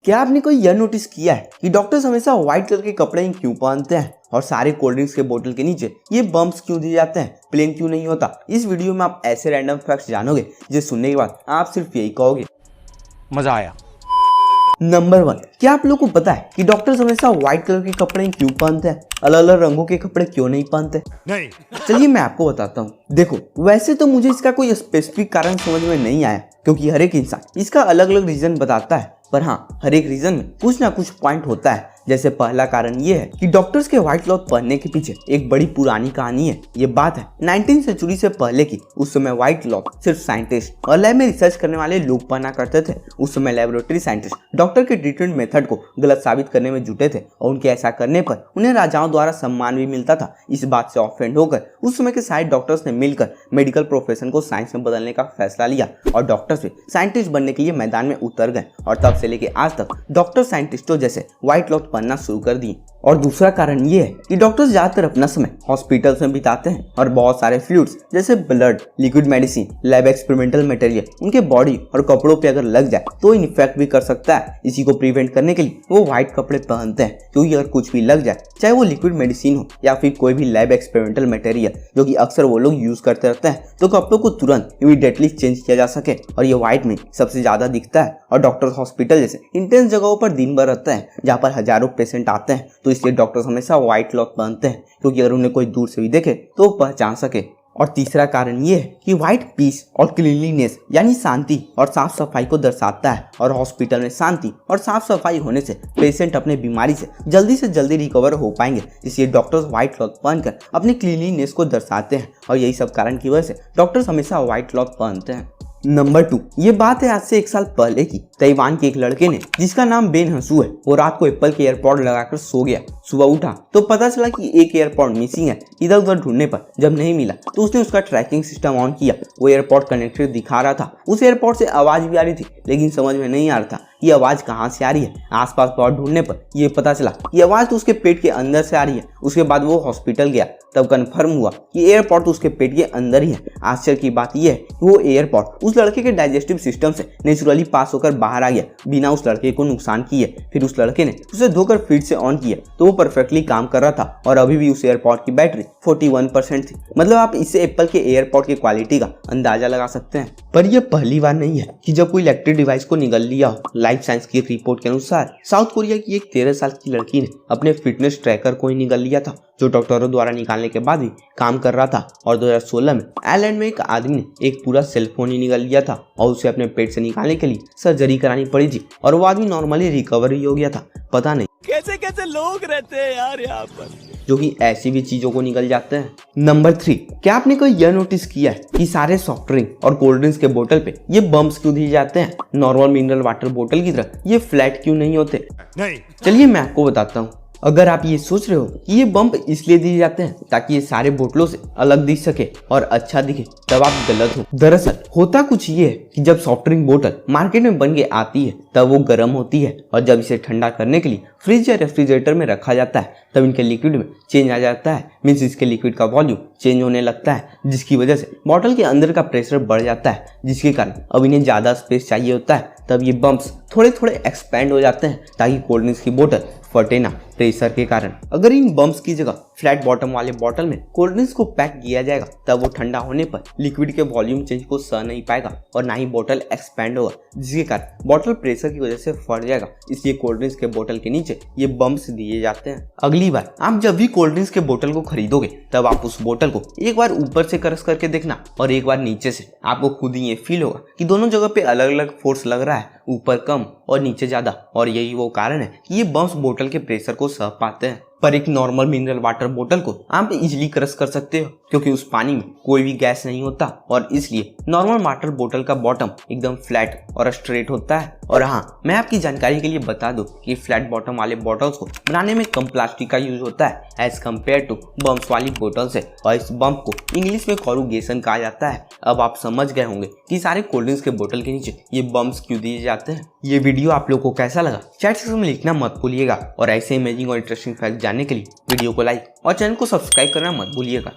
क्या आपने कोई यह नोटिस किया है कि डॉक्टर्स हमेशा व्हाइट कलर के कपड़े ही क्यों पहनते हैं और सारे कोल्ड ड्रिंक्स के बोतल के नीचे ये बम्प्स क्यों दिए जाते हैं, प्लेन क्यों नहीं होता। इस वीडियो में आप ऐसे रैंडम फैक्ट्स जानोगे जिसे सुनने के बाद आप सिर्फ यही कहोगे मजा आया। नंबर 1, क्या आप लोगों को पता है कि डॉक्टर्स हमेशा व्हाइट कलर के कपड़े क्यों पहनते हैं, अलग अलग रंगों के कपड़े क्यों नहीं पहनते? नहीं। चलिए मैं आपको बताता हूँ। देखो, वैसे तो मुझे इसका कोई स्पेसिफिक कारण समझ में नहीं आया क्योंकि हर एक इंसान इसका अलग अलग रीजन बताता है, पर हाँ, हर एक रीजन में कुछ ना कुछ पॉइंट होता है। जैसे पहला कारण ये है कि डॉक्टर्स के व्हाइट क्लॉथ पहनने के पीछे एक बड़ी पुरानी कहानी है। ये बात है 19वीं सेंचुरी से पहले की। उस समय व्हाइट क्लॉथ सिर्फ साइंटिस्ट और लैब में रिसर्च करने वाले लोग पहना करते थे। उस समय लेबोरेटरी साइंटिस्ट डॉक्टर के ट्रीटमेंट मेथड को गलत साबित करने में जुटे थे और उनके ऐसा करने पर उन्हें राजाओं द्वारा सम्मान भी मिलता था। इस बात से ऑफेंड होकर उस समय के सारे डॉक्टर्स ने मिलकर मेडिकल प्रोफेशन को साइंस में बदलने का फैसला लिया और डॉक्टर्स भी साइंटिस्ट बनने के लिए मैदान में उतर गए और तब से लेके आज तक डॉक्टर साइंटिस्टों जैसे व्हाइट क्लॉथ पहनना शुरू कर दिए। और दूसरा कारण ये है कि डॉक्टर्स ज्यादातर अपना समय हॉस्पिटल्स में बिताते हैं और बहुत सारे फ्लूइड्स जैसे blood, liquid medicine, lab experimental material उनके बॉडी और कपड़ों पे अगर लग जाए तो इन्फेक्ट भी कर सकता है। इसी को प्रिवेंट करने के लिए वो व्हाइट कपड़े पहनते हैं क्योंकि अगर कुछ भी लग जाए, चाहे वो लिक्विड मेडिसिन हो या फिर कोई भी लैब एक्सपेरिमेंटल मटेरियल जो कि अक्सर वो लोग यूज करते रहते हैं, तो कपड़ों को तुरंत इमीडिएटली चेंज किया जा सके। और ये व्हाइट में सबसे ज्यादा दिखता है और डॉक्टर्स हॉस्पिटल जैसे इंटेंस जगहों पर दिन भर रहते हैं जहाँ पर हजारों पेशेंट आते हैं, तो इसलिए डॉक्टर्स हमेशा व्हाइट क्लॉथ पहनते हैं क्योंकि अगर उन्हें कोई दूर से भी देखे तो वो पहचान सके। और तीसरा कारण ये है कि व्हाइट पीस और क्लीनलीनेस यानी शांति और साफ सफाई को दर्शाता है और हॉस्पिटल में शांति और साफ सफाई होने से पेशेंट अपने बीमारी से जल्दी रिकवर हो पाएंगे। इसलिए डॉक्टर्स व्हाइट क्लॉथ पहनकर अपने क्लीनलीनेस को दर्शाते हैं और यही सब कारण की वजह से डॉक्टर्स हमेशा व्हाइट क्लॉथ पहनते हैं। नंबर 2, ये बात है आज से 1 साल पहले की। ताइवान के एक लड़के ने जिसका नाम बेन हसू है, वो रात को एप्पल के एयरपॉड लगाकर सो गया। सुबह उठा तो पता चला कि एक एयरपॉड मिसिंग है। इधर उधर ढूंढने पर जब नहीं मिला तो उसने उसका ट्रैकिंग सिस्टम ऑन किया। वो एयरपॉड कनेक्टेड दिखा रहा था। उस एयरपॉड से आवाज भी आ रही थी लेकिन समझ में नहीं आ रहा था ये आवाज कहाँ से आ रही है। आसपास बहुत ढूंढने पर ये पता चला ये आवाज तो उसके पेट के अंदर से आ रही है। उसके बाद वो हॉस्पिटल गया, तब कन्फर्म हुआ कि एयरपॉड तो उसके पेट के अंदर ही है। आश्चर्य की बात यह है कि वो एयरपॉड उस लड़के के डाइजेस्टिव सिस्टम से नेचुरली पास होकर बाहर आ गया बिना उस लड़के को नुकसान किए। फिर उस लड़के ने उसे धोकर फिर से ऑन किया तो वो परफेक्टली काम कर रहा था और अभी भी उस एयरपॉड की बैटरी 41% थी। मतलब आप इससे एप्पल के एयरपॉड की क्वालिटी का अंदाजा लगा सकते हैं। पर यह पहली बार नहीं है कि जब कोई इलेक्ट्रिक डिवाइस को निगल लिया हो। लाइफ साइंस की एक रिपोर्ट के अनुसार साउथ कोरिया की एक 13 साल की लड़की ने अपने फिटनेस ट्रैकर को ही निगल लिया था जो डॉक्टरों द्वारा निकालने के बाद भी काम कर रहा था। और 2016 में आयरलैंड में एक आदमी ने एक पूरा सेलफोन ही निगल लिया था और उसे अपने पेट से निकालने के लिए सर्जरी करानी पड़ी थी और वो आदमी नॉर्मली रिकवर ही हो गया था। पता नहीं कैसे कैसे लोग रहते हैं यार यहाँ पर जो कि ऐसी भी चीजों को निकल जाते हैं। नंबर 3, क्या आपने कोई यह नोटिस किया है कि सारे सॉफ्ट ड्रिंक और कोल्ड ड्रिंक्स के बोतल पे ये बम्प्स क्यों दिए जाते हैं? नॉर्मल मिनरल वाटर बोतल की तरह ये फ्लैट क्यों नहीं होते? नहीं। चलिए मैं आपको बताता हूँ। अगर आप ये सोच रहे हो कि ये बम्प इसलिए दिए जाते हैं ताकि ये सारे बोतलों से अलग दिख सके और अच्छा दिखे, तब आप गलत हो। दरअसल होता कुछ ये है कि जब सॉफ्ट ड्रिंक बोतल मार्केट में बन के आती है तब वो गर्म होती है और जब इसे ठंडा करने के लिए फ्रिज या रेफ्रिजरेटर में रखा जाता है तब इनके लिक्विड में चेंज आ जाता है। मीन्स इसके लिक्विड का वॉल्यूम चेंज होने लगता है जिसकी वजह से बॉटल के अंदर का प्रेशर बढ़ जाता है जिसके कारण अब इन्हें ज्यादा स्पेस चाहिए होता है। तब ये बम्प्स थोड़े थोड़े एक्सपेंड हो जाते हैं ताकि कोल्ड ड्रिंक्स की बोतल फटे ना प्रेशर के कारण। अगर इन बम्प्स की जगह फ्लैट बॉटम वाले बॉटल में कोल्ड ड्रिंक्स को पैक किया जाएगा तब वो ठंडा होने पर लिक्विड के वॉल्यूम चेंज को सह नहीं पाएगा और ना ही बोतल एक्सपेंड होगा जिसके कारण बॉटल प्रेशर की वजह से फट जाएगा। इसलिए कोल्ड ड्रिंक्स के बोतल के नीचे ये बम्प्स दिए जाते हैं। अगली बार आप जब भी कोल्ड ड्रिंक्स के बोतल को खरीदोगे तब आप उस बोतल को एक बार ऊपर से क्रश करके देखना और एक बार नीचे से। आपको खुद ही ये फील होगा कि दोनों जगह पे अलग अलग फोर्स लग रहा है, ऊपर कम और नीचे ज्यादा, और यही वो कारण है कि ये बम्प्स बोतल के प्रेशर को सह पाते हैं। पर एक नॉर्मल मिनरल वाटर बोतल को आप इजीली क्रश कर सकते हो क्योंकि उस पानी में कोई भी गैस नहीं होता और इसलिए नॉर्मल वाटर बोतल का बॉटम एकदम फ्लैट और स्ट्रेट होता है। और हाँ, मैं आपकी जानकारी के लिए बता दूं कि फ्लैट बॉटम वाले बॉटल्स को बनाने में कम प्लास्टिक का यूज होता है एज कम्पेयर टू बम्प्स वाली बोतल से, और इस बम्प को इंग्लिश में कोरुगेशन कहा जाता है। अब आप समझ गए होंगे कि सारे कोल्ड ड्रिंक्स के बोतल के नीचे ये बम्प्स क्यों दिए जाते हैं। ये वीडियो आप लोगों को कैसा लगा चैट सेक्शन में लिखना मत भूलिएगा और ऐसे इमेजिंग और इंटरेस्टिंग फैक्ट जानने के लिए वीडियो को लाइक और चैनल को सब्सक्राइब करना मत भूलिएगा।